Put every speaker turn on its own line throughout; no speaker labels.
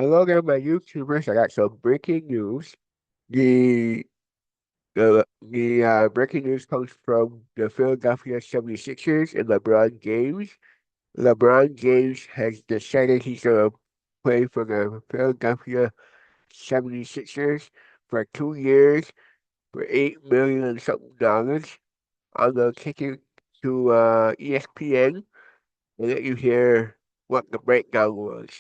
Hello there, my YouTubers. I got some breaking news. The breaking news comes from the Philadelphia 76ers and LeBron James. LeBron James has decided he's going to play for the Philadelphia 76ers for 2 years for $8 million and something dollars. I'm going to kick it to ESPN and let you hear what the breakdown was.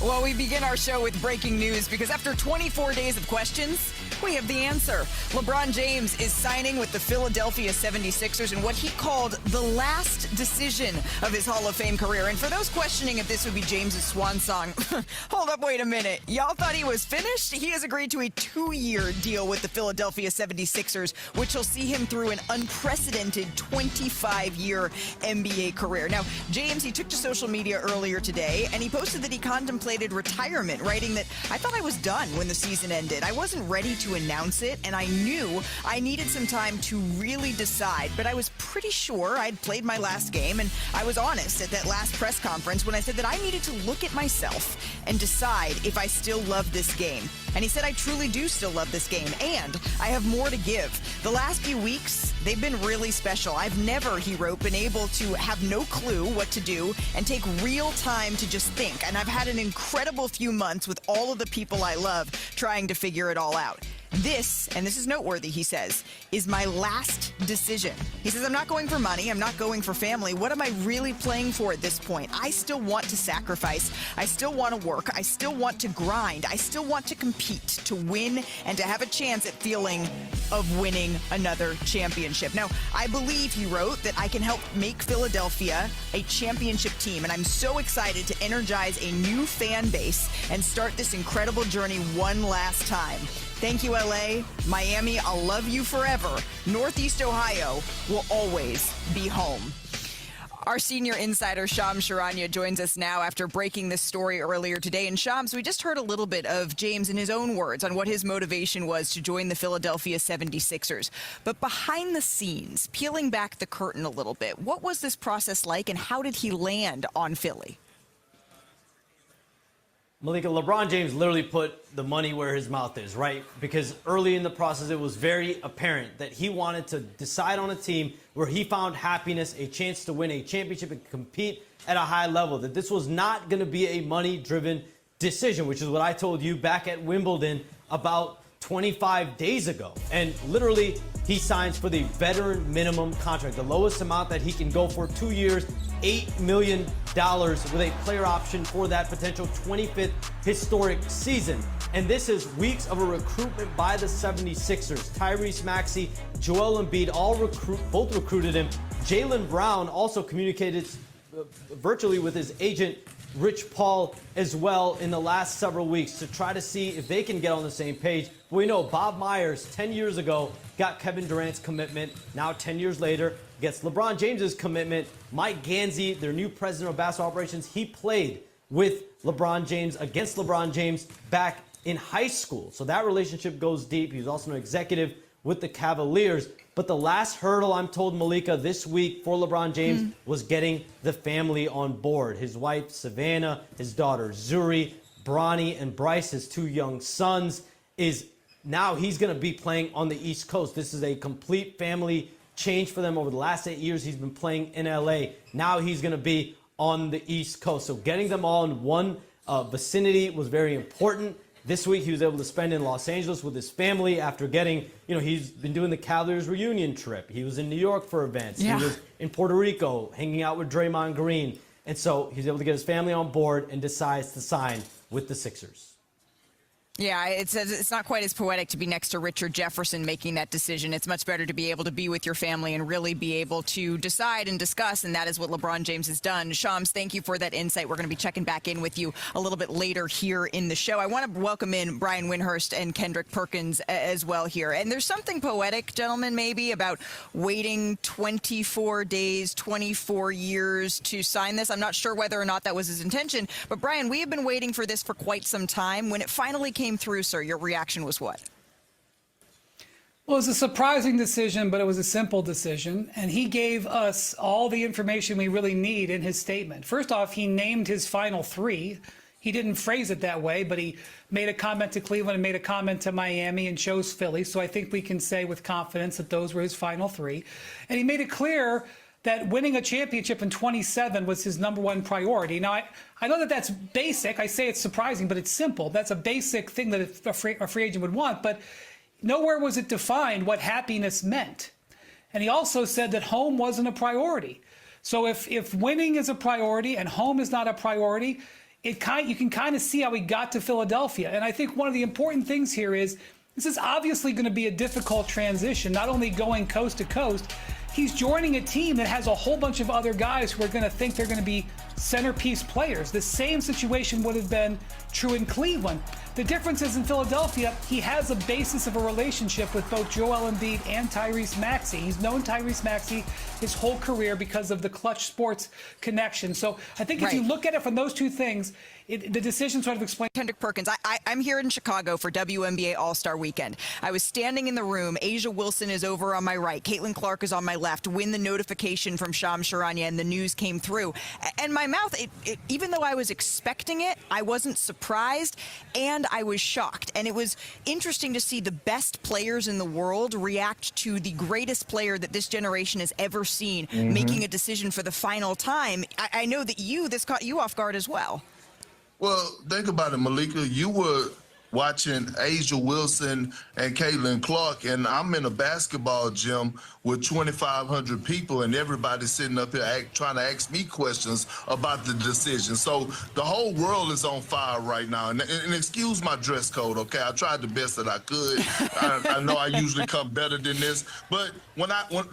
Well, we begin our show with breaking news because after 24 days of questions, we have the answer. LeBron James is signing with the Philadelphia 76ers in what he called the last decision of his Hall of Fame career. And for those questioning if this would be James's swan song, hold up, wait a minute. Y'all thought he was finished? He has agreed to a 2-year deal with the Philadelphia 76ers, which will see him through an unprecedented 25-year NBA career. Now, James, he took to social media earlier today, and he posted that he contemplated retirement, writing that, "I thought I was done when the season ended. I wasn't ready to announce it, and I knew I needed some time to really decide, but I was pretty sure I'd played my last game, and I was honest at that last press conference when I said that I needed to look at myself and decide if I still love this game." And he said, "I truly do still love this game, and I have more to give. The last few weeks, they've been really special. I've never," he wrote, "been able to have no clue what to do and take real time to just think. And I've had an incredible few months with all of the people I love trying to figure it all out. This," and this is noteworthy, he says, "is my last decision." He says, "I'm not going for money. I'm not going for family. What am I really playing for at this point? I still want to sacrifice. I still want to work. I still want to grind. I still want to compete, to win, and to have a chance at feeling of winning another championship." Now, "I believe," he wrote, "that I can help make Philadelphia a championship team, and I'm so excited to energize a new fan base and start this incredible journey one last time. Thank you, LA. Miami, I'll love you forever. Northeast Ohio will always be home." Our senior insider, Shams Charania, joins us now after breaking this story earlier today. And Shams, we just heard a little bit of James in his own words on what his motivation was to join the Philadelphia 76ers. But behind the scenes, peeling back the curtain a little bit, what was this process like and how did he land on Philly?
Malika, LeBron James literally put the money where his mouth is, right? Because early in the process, it was very apparent that he wanted to decide on a team where he found happiness, a chance to win a championship and compete at a high level, that this was not going to be a money-driven decision, which is what I told you back at Wimbledon about 25 days ago. And literally, he signs for the veteran minimum contract, the lowest amount that he can go for, 2 years, $8 million with a player option for that potential 25th historic season. And this is weeks of a recruitment by the 76ers. Tyrese Maxey, Joel Embiid, both recruited him. Jaylen Brown also communicated virtually with his agent, Rich Paul, as well in the last several weeks to try to see if they can get on the same page. But we know Bob Myers, 10 years ago, got Kevin Durant's commitment. Now, 10 years later, gets LeBron James's commitment. Mike Gansey, their new president of basketball operations, he played with LeBron James, against LeBron James back in high school. So that relationship goes deep. He was also an executive with the Cavaliers. But the last hurdle, I'm told, Malika, this week for LeBron James was getting the family on board. His wife, Savannah, his daughter, Zuri, Bronny, and Bryce, his 2 young sons, now he's going to be playing on the East Coast. This is a complete family change for them. Over the last 8 years, he's been playing in LA. Now he's going to be on the East Coast. So getting them all in one vicinity was very important. This week, he was able to spend in Los Angeles with his family after getting, he's been doing the Cavaliers reunion trip. He was in New York for events.
Yeah.
He was in Puerto Rico hanging out with Draymond Green. And so he's able to get his family on board and decides to sign with the Sixers.
Yeah, it's not quite as poetic to be next to Richard Jefferson making that decision. It's much better to be able to be with your family and really be able to decide and discuss, and that is what LeBron James has done. Shams, thank you for that insight. We're going to be checking back in with you a little bit later here in the show. I want to welcome in Brian Windhorst and Kendrick Perkins as well here. And there's something poetic, gentlemen, maybe about waiting 24 days, 24 years to sign this. I'm not sure whether or not that was his intention, but Brian, we have been waiting for this for quite some time. When it finally came through, sir, your reaction was what?
Well, it was a surprising decision, but it was a simple decision. And he gave us all the information we really need in his statement. First off, he named his final three. He didn't phrase it that way, but he made a comment to Cleveland and made a comment to Miami and chose Philly. So I think we can say with confidence that those were his final three. And he made it clear that winning a championship in 27 was his number one priority. Now, I know that that's basic. I say it's surprising, but it's simple. That's a basic thing that a free agent would want. But nowhere was it defined what happiness meant. And he also said that home wasn't a priority. So if winning is a priority and home is not a priority, you can kind of see how he got to Philadelphia. And I think one of the important things here is this is obviously going to be a difficult transition, not only going coast to coast. He's joining a team that has a whole bunch of other guys who are going to think they're going to be centerpiece players. The same situation would have been true in Cleveland. The difference is in Philadelphia, he has a basis of a relationship with both Joel Embiid and Tyrese Maxey. He's known Tyrese Maxey his whole career because of the Clutch Sports connection. So I think if you look at it from those two things, the decision sort of explains.
Kendrick Perkins, I'm here in Chicago for WNBA All-Star Weekend. I was standing in the room. Asia Wilson is over on my right. Caitlin Clark is on my left. When the notification from Shams Charania and the news came through. And my mouth, even though I was expecting it, I wasn't surprised and I was shocked. And it was interesting to see the best players in the world react to the greatest player that this generation has ever seen making a decision for the final time. I know that this caught you off guard as well.
Well, think about it, Malika. You were watching Asia Wilson and Caitlin Clark, and I'm in a basketball gym with 2,500 people, and everybody's sitting up here trying to ask me questions about the decision. So the whole world is on fire right now. And excuse my dress code, okay? I tried the best that I could. I know I usually come better than this, but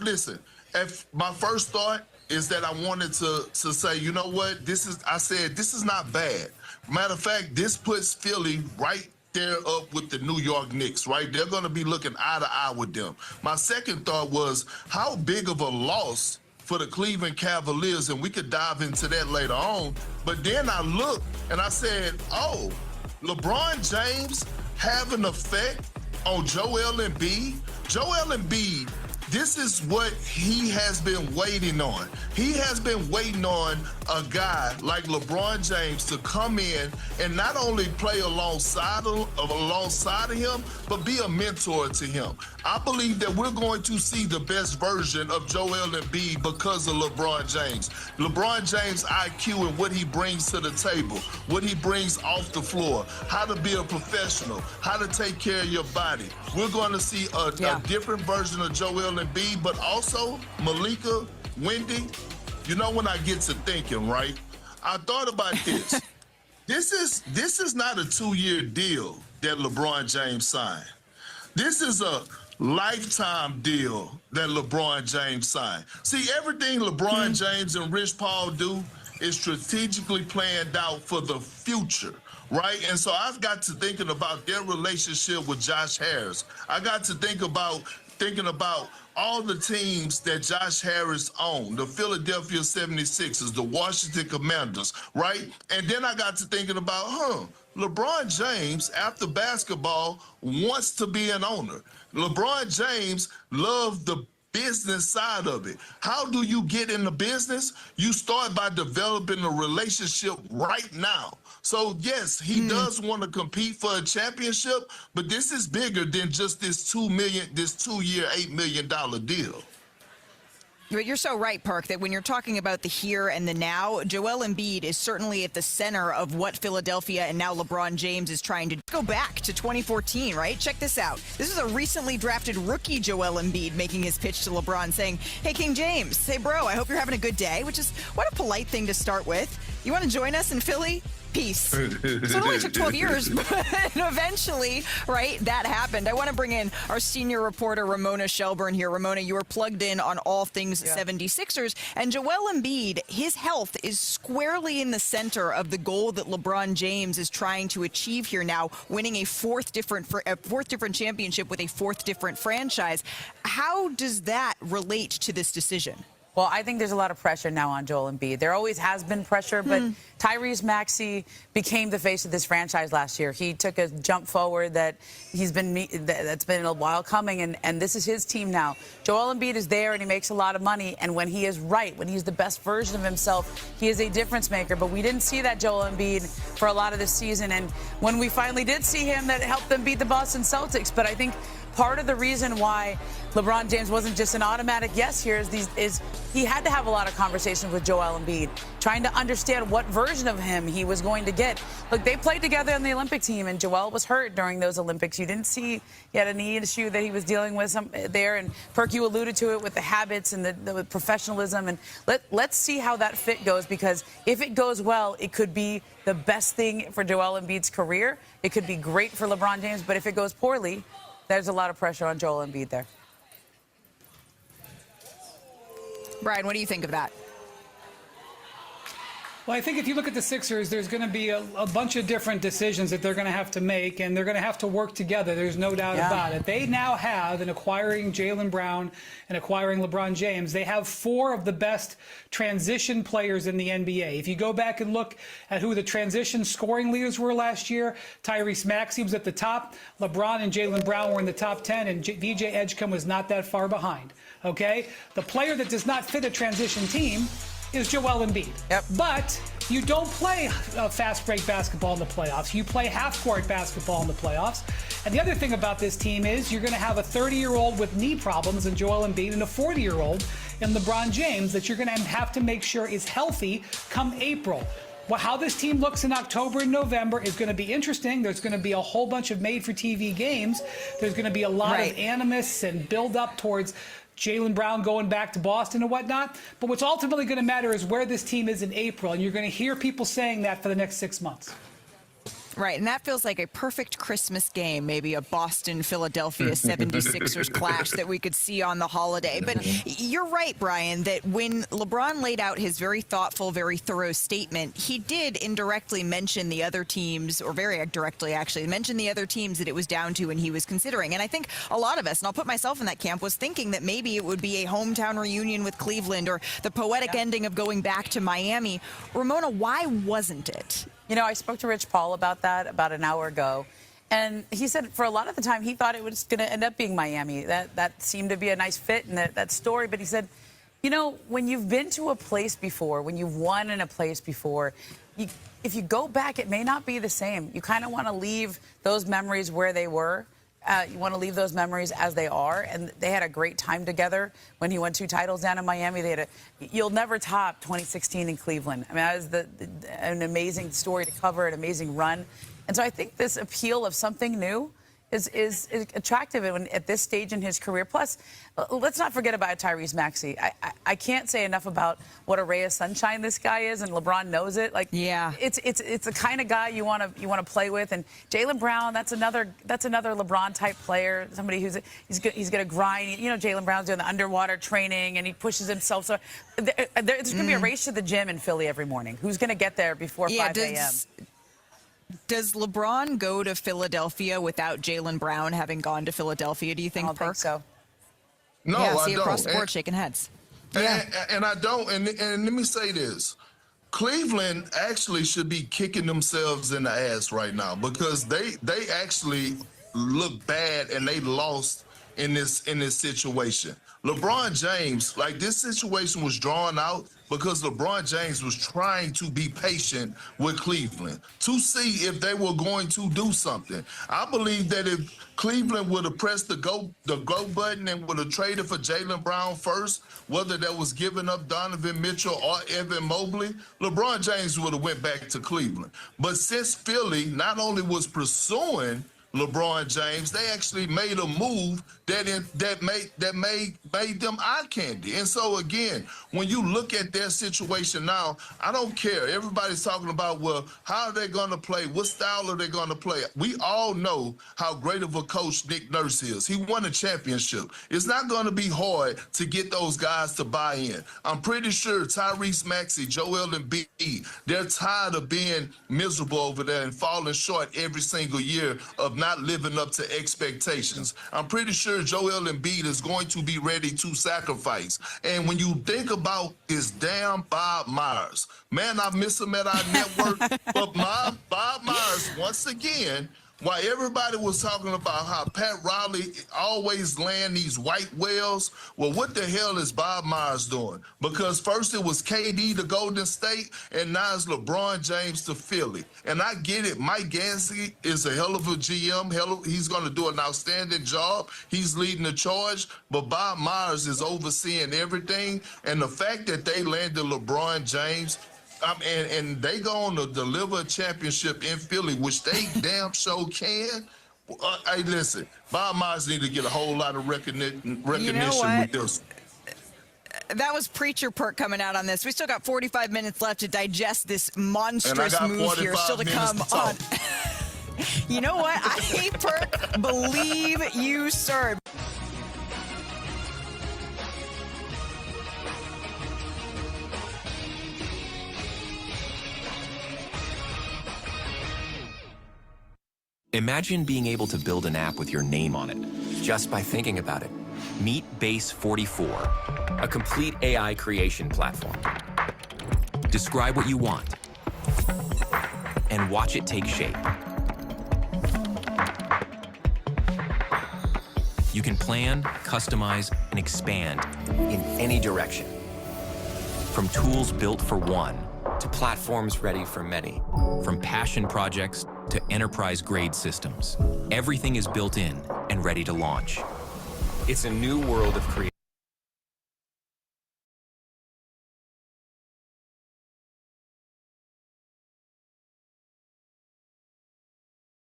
listen, if my first thought is that I wanted to say, you know what, this is not bad. Matter of fact, this puts Philly right there up with the New York Knicks, right? They're going to be looking eye to eye with them. My second thought was how big of a loss for the Cleveland Cavaliers, and we could dive into that later on. But then I looked and I said, oh, LeBron James have an effect on Joel Embiid. Joel Embiid, this is what he has been waiting on. He has been waiting on a guy like LeBron James to come in and not only play alongside of him, but be a mentor to him. I believe that we're going to see the best version of Joel Embiid because of LeBron James. LeBron James' IQ and what he brings to the table, what he brings off the floor, how to be a professional, how to take care of your body. We're going to see a different version of Joel Embiid, but also Malika, Wendy, you know, when I get to thinking, right, I thought about this. This is not a 2-year deal that LeBron James signed. This is a lifetime deal that LeBron James signed. See, everything LeBron James and Rich Paul do is strategically planned out for the future, right? And so I've got to thinking about their relationship with Josh Harris. I got to thinking about all the teams that Josh Harris owned, the Philadelphia 76ers, the Washington Commanders, right? And then I got to thinking about, LeBron James, after basketball, wants to be an owner. LeBron James loved the business side of it. How do you get in the business? You start by developing a relationship right now. So yes, he does want to compete for a championship, but this is bigger than just this 2-year, $8 million deal.
But you're so right, Perk, that when you're talking about the here and the now, Joel Embiid is certainly at the center of what Philadelphia and now LeBron James is trying to go back to 2014, right? Check this out. This is a recently drafted rookie Joel Embiid making his pitch to LeBron saying, hey, King James, hey, bro, I hope you're having a good day, which is what a polite thing to start with. You want to join us in Philly? Peace. So it only took 12 years, but eventually, right, that happened. I want to bring in our senior reporter, Ramona Shelburne here. Ramona, you are plugged in on all things 76ers. And Joel Embiid, his health is squarely in the center of the goal that LeBron James is trying to achieve here now, winning a fourth different championship with a fourth different franchise. How does that relate to this decision?
Well, I think there's a lot of pressure now on Joel Embiid. There always has been pressure, but Tyrese Maxey became the face of this franchise last year. He took a jump forward that's been a while coming, and this is his team now. Joel Embiid is there, and he makes a lot of money, and when he is right, when he's the best version of himself, he is a difference maker. But we didn't see that Joel Embiid for a lot of this season, and when we finally did see him, that helped them beat the Boston Celtics. But I think part of the reason why LeBron James wasn't just an automatic yes here is he had to have a lot of conversations with Joel Embiid, trying to understand what version of him he was going to get. Look, they played together on the Olympic team, and Joel was hurt during those Olympics. You didn't see he had a knee issue that he was dealing with there, and Perk, you alluded to it with the habits and the professionalism. And let's see how that fit goes, because if it goes well, it could be the best thing for Joel Embiid's career. It could be great for LeBron James, but if it goes poorly, there's a lot of pressure on Joel Embiid there.
Brian, what do you think of that?
Well, I think if you look at the Sixers, there's going to be a bunch of different decisions that they're going to have to make, and they're going to have to work together. There's no doubt about it. They now have, in acquiring Jaylen Brown and acquiring LeBron James, they have four of the best transition players in the NBA. If you go back and look at who the transition scoring leaders were last year, Tyrese Maxey was at the top, LeBron and Jaylen Brown were in the top 10, and VJ Edgecombe was not that far behind. Okay? The player that does not fit a transition team is Joel Embiid.
Yep.
But you don't play fast break basketball in the playoffs. You play half court basketball in the playoffs. And the other thing about this team is you're going to have a 30-year-old with knee problems in Joel Embiid and a 40-year-old in LeBron James that you're going to have to make sure is healthy come April. Well, how this team looks in October and November is going to be interesting. There's going to be a whole bunch of made-for-TV games. There's going to be a lot of animus and build-up towards Jaylen Brown going back to Boston and whatnot. But what's ultimately going to matter is where this team is in April, and you're going to hear people saying that for the next 6 months.
Right, and that feels like a perfect Christmas game, maybe a Boston-Philadelphia 76ers clash that we could see on the holiday. But you're right, Brian, that when LeBron laid out his very thoughtful, very thorough statement, he did indirectly mention the other teams, or very directly actually, mention the other teams that it was down to and he was considering. And I think a lot of us, and I'll put myself in that camp, was thinking that maybe it would be a hometown reunion with Cleveland or the poetic ending of going back to Miami. Ramona, why wasn't it?
You know, I spoke to Rich Paul about that about an hour ago, and he said for a lot of the time he thought it was going to end up being Miami. That seemed to be a nice fit in that story. But he said, you know, when you've been to a place before, when you've won in a place before, if you go back, it may not be the same. You kind of want to leave those memories where they were. You want to leave those memories as they are, and they had a great time together when he won 2 titles down in Miami. You'll never top 2016 in Cleveland. I mean, that was an amazing story to cover, an amazing run. And so I think this appeal of something new is attractive at this stage in his career. Plus, let's not forget about Tyrese Maxey. I can't say enough about what a ray of sunshine this guy is, and LeBron knows it. Like, yeah, it's the kind of guy you want to play with. And Jaylen Brown, that's another LeBron type player. Somebody he's going to grind. You know, Jaylen Brown's doing the underwater training, and he pushes himself. So there's going to be a race to the gym in Philly every morning. Who's going to get there before 5 a.m.?
Does LeBron go to Philadelphia without Jaylen Brown having gone to Philadelphia, do you think,
I don't think so.
No,
yeah,
I
see
don't.
Across the board shaking heads.
And I don't. And let me say this. Cleveland actually should be kicking themselves in the ass right now because they actually look bad and they lost in this situation. LeBron James, like this situation was drawn out because LeBron James was trying to be patient with Cleveland to see if they were going to do something. I believe that if Cleveland would have pressed the go button and would have traded for Jaylen Brown first, whether that was giving up Donovan Mitchell or Evan Mobley, LeBron James would have went back to Cleveland. But since Philly not only was pursuing LeBron James, they actually made a move that made them eye candy. And so again, when you look at their situation now, I don't care. Everybody's talking about, well, how are they going to play? What style are they going to play? We all know how great of a coach Nick Nurse is. He won a championship. It's not going to be hard to get those guys to buy in. I'm pretty sure Tyrese Maxey, Joel Embiid, they're tired of being miserable over there and falling short every single year of not living up to expectations. I'm pretty sure Joel Embiid is going to be ready to sacrifice. And when you think about this damn Bob Myers, man, I miss him at our network, but Bob Myers, once again, while everybody was talking about how Pat Riley always land these white whales, well, what the hell is Bob Myers doing? Because first it was KD to Golden State, and now it's LeBron James to Philly. And I get it. Mike Gansky is a hell of a GM. He's going to do an outstanding job. He's leading the charge. But Bob Myers is overseeing everything. And the fact that they landed LeBron James, and they go on to deliver a championship in Philly, which they damn sure can. Hey, listen, Bob Myers need to get a whole lot of recognition with this.
That was preacher perk coming out on this. We still got 45 minutes left to digest this monstrous move here. Still to come on. You know what? I hate perk. Believe you, sir.
Imagine being able to build an app with your name on it, just by thinking about it. Meet Base 44, a complete AI creation platform. Describe what you want, and watch it take shape. You can plan, customize, and expand in any direction. From tools built for one, to platforms ready for many. From passion projects to enterprise-grade systems. Everything is built in and ready to launch. It's a new world of creativity.